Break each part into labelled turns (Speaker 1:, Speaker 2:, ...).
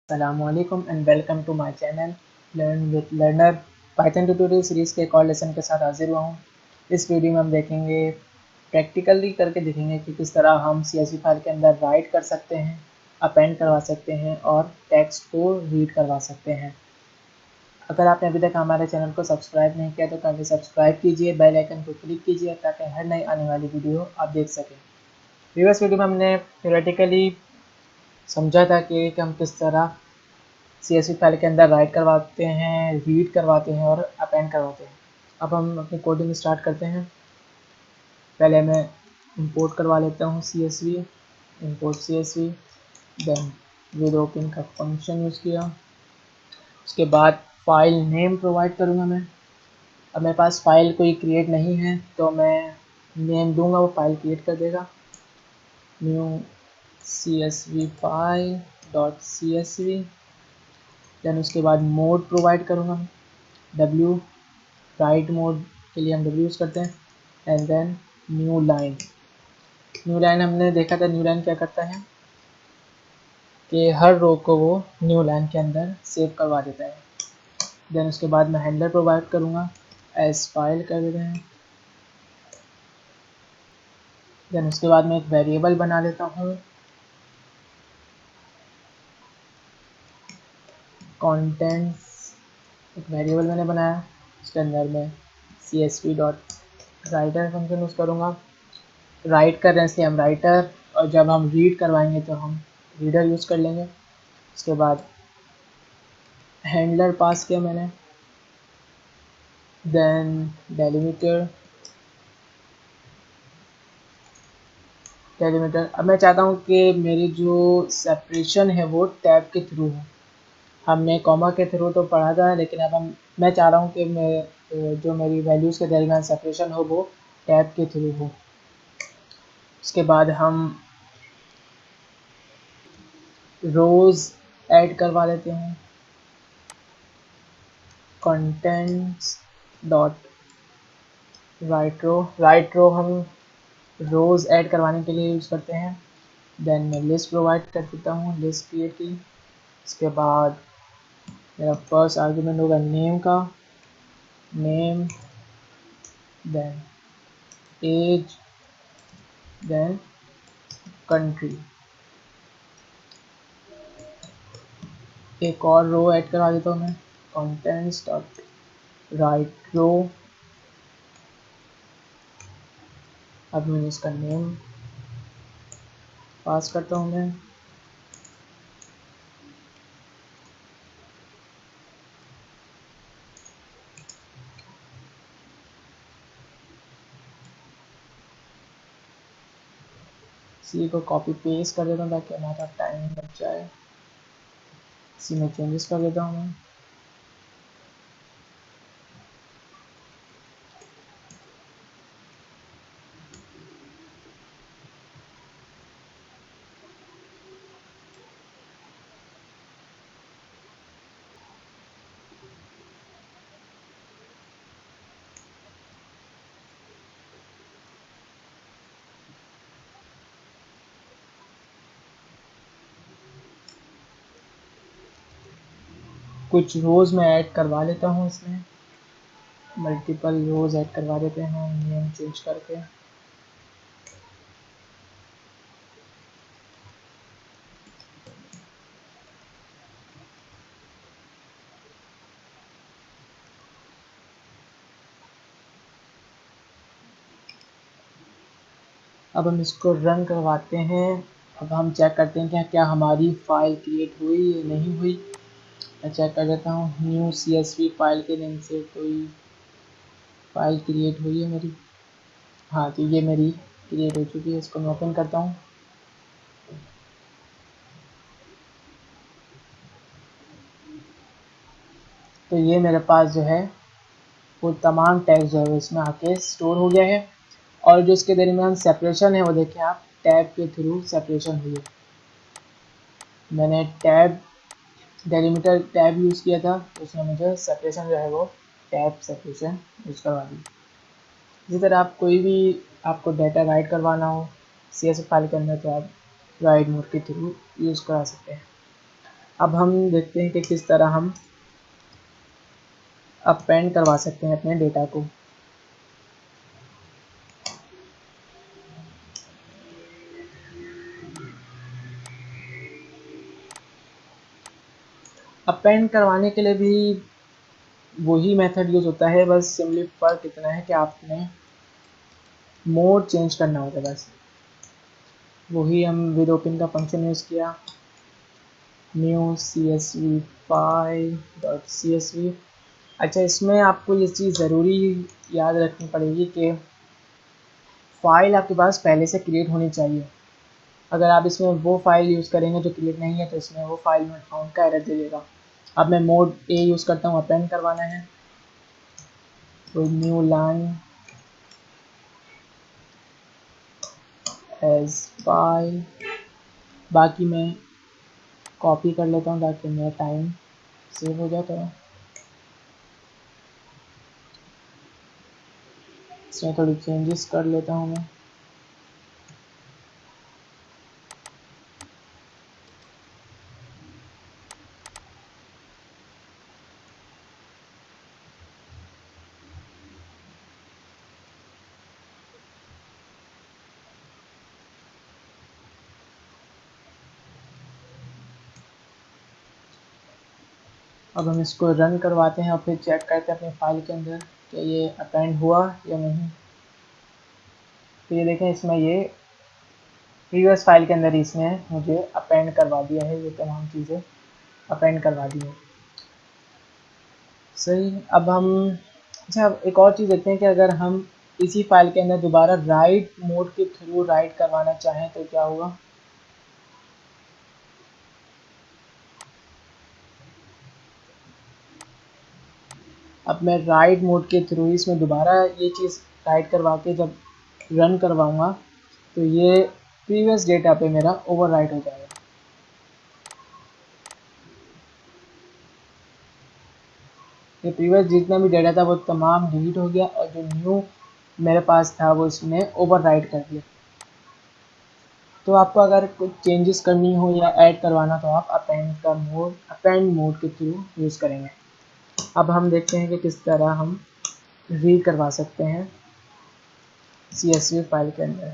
Speaker 1: अस्सलामुअलैकुम and welcome to my channel learn with learner. Python tutorial series के एक और लेसन के साथ हाजिर हुआ हूँ। इस वीडियो में हम देखेंगे, प्रैक्टिकली करके देखेंगे कि किस तरह हम CSV फाइल के अंदर राइट कर सकते हैं, अपेंड करवा सकते हैं और टेक्स्ट को रीड करवा सकते हैं। अगर आपने अभी तक हमारे चैनल को सब्सक्राइब नहीं किया तो काफ़ी सब्सक्राइब कीजिए, बेल आइकन को क्लिक कीजिए ताकि हर नई आने वाली वीडियो आप देख सकें। प्रीवियस वीडियो में हमने थ्योरेटिकली समझा था कि हम किस तरह CSV फाइल के अंदर राइट करवाते हैं, रीड करवाते हैं और अपेंड करवाते हैं। अब हम अपनी कोडिंग स्टार्ट करते हैं। पहले मैं इंपोर्ट करवा लेता हूँ CSV, import CSV, then with open का फंक्शन यूज़ किया। उसके बाद फाइल नेम प्रोवाइड करूँगा मैं। अब मेरे पास फाइल कोई क्रिएट नहीं है तो मैं नेम दूंगा, वो फाइल क्रिएट कर देगा। New CSV file dot CSV। Then उसके बाद मोड प्रोवाइड करूँगा, W राइट मोड के लिए हम W यूज़ करते हैं। एंड देन न्यू लाइन हमने देखा था, न्यू लाइन क्या करता है कि हर रो को वो न्यू लाइन के अंदर सेव करवा देता है। देन उसके बाद मैं हैंडलर प्रोवाइड करूँगा, एज फाइल कर देते हैं। देन उसके बाद मैं एक वेरिएबल बना लेता हूँ, कॉन्टेंट्स एक वेरिएबल मैंने बनाया, उसके अंदर मैं CSV dot writer function use करूँगा। राइट कर रहे हैं इसलिए हम राइटर, और जब हम रीड करवाएंगे तो हम रीडर यूज़ कर लेंगे। उसके बाद हैंडलर पास किया मैंने, देन डेलीमीटर। अब मैं चाहता हूँ कि मेरी जो सेपरेशन है वो टैब के थ्रू हो। हमने कॉमा के थ्रू तो पढ़ा था, लेकिन अब मैं चाह रहा हूँ कि मैं जो मेरी वैल्यूज़ के दरमियान सेपरेशन हो वो टैब के थ्रू हो। उसके बाद हम रोज़ ऐड करवा लेते हैं, कंटेंट्स डॉट राइट रो हम रोज़ ऐड करवाने के लिए यूज़ करते हैं। देन मैं लिस्ट प्रोवाइड कर देता हूँ, लिस्ट क्रिएट की। उसके बाद मेरा फर्स्ट आर्गुमेंट होगा नेम का, name, then age, then country. एक और रो ऐड करवा देता हूँ मैं, कंटेंट्स डॉट राइट रो। अब मैं इसका नेम पास करता हूँ मैं। इसी को कॉपी पेस्ट कर देता हूँ ताकि हमारा टाइम बच जाए। इसी में चेंजेस कर देता हूँ मैं। कुछ रोज़ मैं ऐड करवा लेता हूँ, इसमें मल्टीपल रोज़ ऐड करवा देते हैं नेम चेंज करके। अब हम इसको रन करवाते हैं। अब हम चेक करते हैं कि क्या हमारी फ़ाइल क्रिएट हुई या नहीं हुई। मैं चेक कर देता हूँ, न्यू CSV फाइल के नेम से कोई फ़ाइल क्रिएट हुई है मेरी। हाँ, तो ये मेरी क्रिएट हो चुकी है। इसको मैं ओपन करता हूँ। तो ये मेरे पास जो है वो तमाम टैग्स जो है वो इसमें आके स्टोर हो गया है। और जो इसके दरमियान सेपरेशन है वो देखें आप, टैब के थ्रू सेपरेशन हुई है। मैंने टैब डेलीमीटर टैब यूज़ किया था, उसमें मुझे सेपरेशन जो है वो टैब सेपरेशन यूज़ करवा दी। इसी तरह आप कोई भी आपको डाटा राइट करवाना हो CSV फाइल के अंदर तो आप राइट मोड के थ्रू यूज़ करा सकते हैं। अब हम देखते हैं कि किस तरह हम अपेंड करवा सकते हैं अपने डेटा को। अपेंड करवाने के लिए भी वही मेथड यूज़ होता है, बस सिंपली फर्क इतना है कि आपने मोड चेंज करना होगा बस। वही हम विद ओपन का फंक्शन यूज़ किया, new csv file dot csv। अच्छा, इसमें आपको ये चीज़ ज़रूरी याद रखनी पड़ेगी कि फ़ाइल आपके पास पहले से क्रिएट होनी चाहिए। अगर आप इसमें वो फाइल यूज़ करेंगे जो क्रिएट नहीं है तो इसमें वो फाइल नॉट फाउंड का एरर दे देगा। अब मैं मोड ए यूज़ करता हूँ, अपेंड करवाना है, तो न्यू लाइन एज फाइल। बाकी मैं कॉपी कर लेता हूँ ताकि मेरा टाइम सेव हो जाता है। इसमें थोड़ी चेंजेस कर लेता हूँ मैं। अब हम इसको रन करवाते हैं और फिर चेक करते हैं अपनी फाइल के अंदर कि ये अपेंड हुआ या नहीं। तो ये देखें, इसमें ये प्रीवियस फाइल के अंदर ही इसने मुझे अपेंड करवा दिया है, ये तमाम चीज़ें अपेंड करवा दी हैं। सही। अब हम अच्छा एक और चीज़ देखते हैं कि अगर हम इसी फाइल के अंदर दोबारा राइट मोड के थ्रू राइट करवाना चाहें तो क्या होगा। अब मैं राइट मोड के थ्रू इसमें दोबारा ये चीज़ राइट करवा के जब रन करवाऊँगा तो ये प्रीवियस डेटा पे मेरा ओवरराइट हो जाएगा। ये प्रीवियस जितना भी डेटा था वो तमाम डिलीट हो गया और जो न्यू मेरे पास था वो इसने ओवरराइट कर दिया। तो आपको अगर कुछ चेंजेस करनी हो या ऐड करवाना तो आप अपेंड मोड के थ्रू यूज़ करेंगे। अब हम देखते हैं कि किस तरह हम रीड करवा सकते हैं CSV फाइल के अंदर।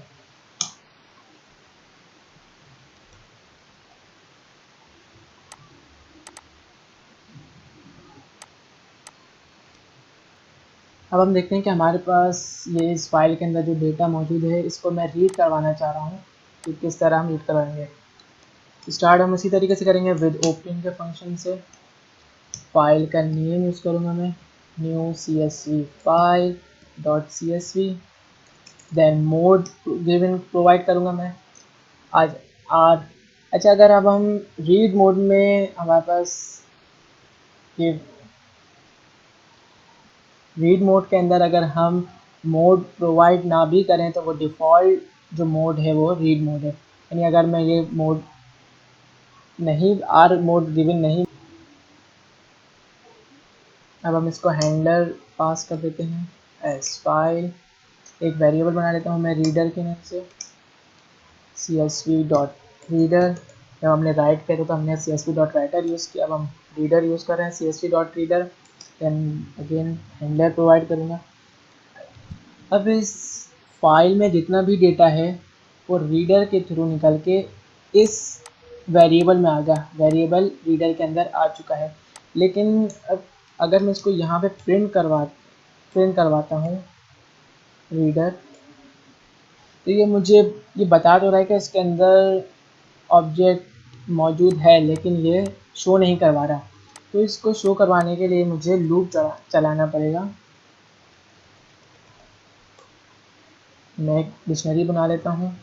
Speaker 1: अब हम देखते हैं कि हमारे पास ये इस फाइल के अंदर जो डेटा मौजूद है इसको मैं रीड करवाना चाह रहा हूँ, तो किस तरह हम रीड करवाएंगे। स्टार्ट हम इसी तरीके से करेंगे विद ओपन के फंक्शन से। फाइल का नेम यूज़ करूँगा मैं, new csv file dot csv। Then mode given provide करूँगा मैं आज आर। अच्छा, अगर अब हम रीड मोड में हमारे पास ये रीड मोड के अंदर अगर हम मोड प्रोवाइड ना भी करें तो वो डिफ़ॉल्ट जो मोड है वो रीड मोड है। यानी अगर मैं ये मोड नहीं, आर मोड गिवन नहीं। अब हम इसको हैंडलर पास कर देते हैं एज फाइल। एक वेरिएबल बना लेता हूँ मैं रीडर के नाम से, csv डॉट रीडर। जब हमने राइट किया तो हमने csv डॉट राइटर यूज़ किया, अब हम रीडर यूज़ कर रहे हैं csv dot reader. Then again handler provide करूँगा। अब इस फाइल में जितना भी डेटा है वो रीडर के थ्रू निकल के इस वेरिएबल में आ गया, वेरिएबल रीडर के अंदर आ चुका है। लेकिन अब अगर मैं इसको यहाँ पे प्रिंट करवाता हूँ रीडर, तो ये मुझे ये बता तो रहा है कि इसके अंदर ऑब्जेक्ट मौजूद है लेकिन ये शो नहीं करवा रहा। तो इसको शो करवाने के लिए मुझे लूप चलाना पड़ेगा। मैं एक डिक्शनरी बना लेता हूँ,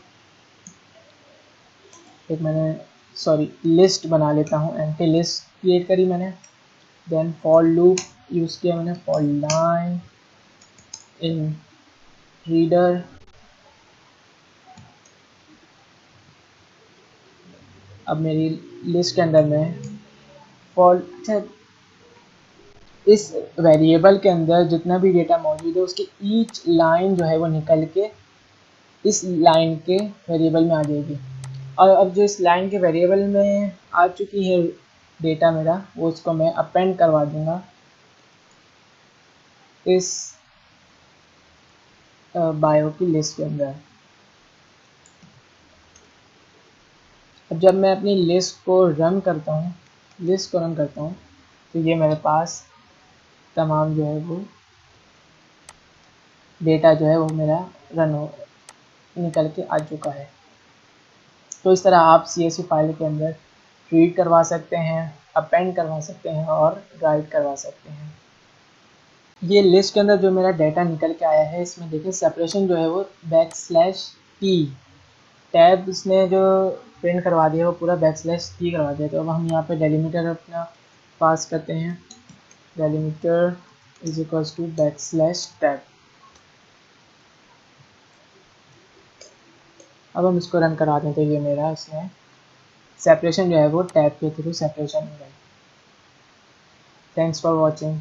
Speaker 1: एक मैंने लिस्ट बना लेता हूँ, एम्प्टी लिस्ट क्रिएट करी मैंने। देन फॉर लूप यूज़ किया मैंने, फॉर लाइन इन रीडर। अब मेरी लिस्ट के अंदर में फॉर, अच्छा इस वेरिएबल के अंदर जितना भी डेटा मौजूद है उसकी ईच लाइन जो है वो निकल के इस लाइन के वेरिएबल में आ जाएगी। और अब जो इस लाइन के वेरिएबल में आ चुकी है डेटा मेरा वो उसको मैं अपेंड करवा दूंगा इस बायो की लिस्ट के अंदर। अब जब मैं अपनी लिस्ट को रन करता हूँ तो ये मेरे पास तमाम जो है वो डेटा जो है वो मेरा रन हो निकल के आ चुका है। तो इस तरह आप CSV फाइल के अंदर रीड करवा सकते हैं, अपेंड करवा सकते हैं और राइट करवा सकते हैं। ये लिस्ट के अंदर जो मेरा डेटा निकल के आया है, इसमें देखिए सेपरेशन जो है वो \t टैब इसने जो प्रिंट करवा दिया वो पूरा \t करवा दिया। तो अब हम यहाँ पे डेलीमीटर अपना पास करते हैं, delimiter is equals to \tab. अब हम इसको रन करा दें तो ये मेरा इसमें सेपरेशन जो है वो टैब के थ्रू सेपरेशन हो गई। Thanks for watching.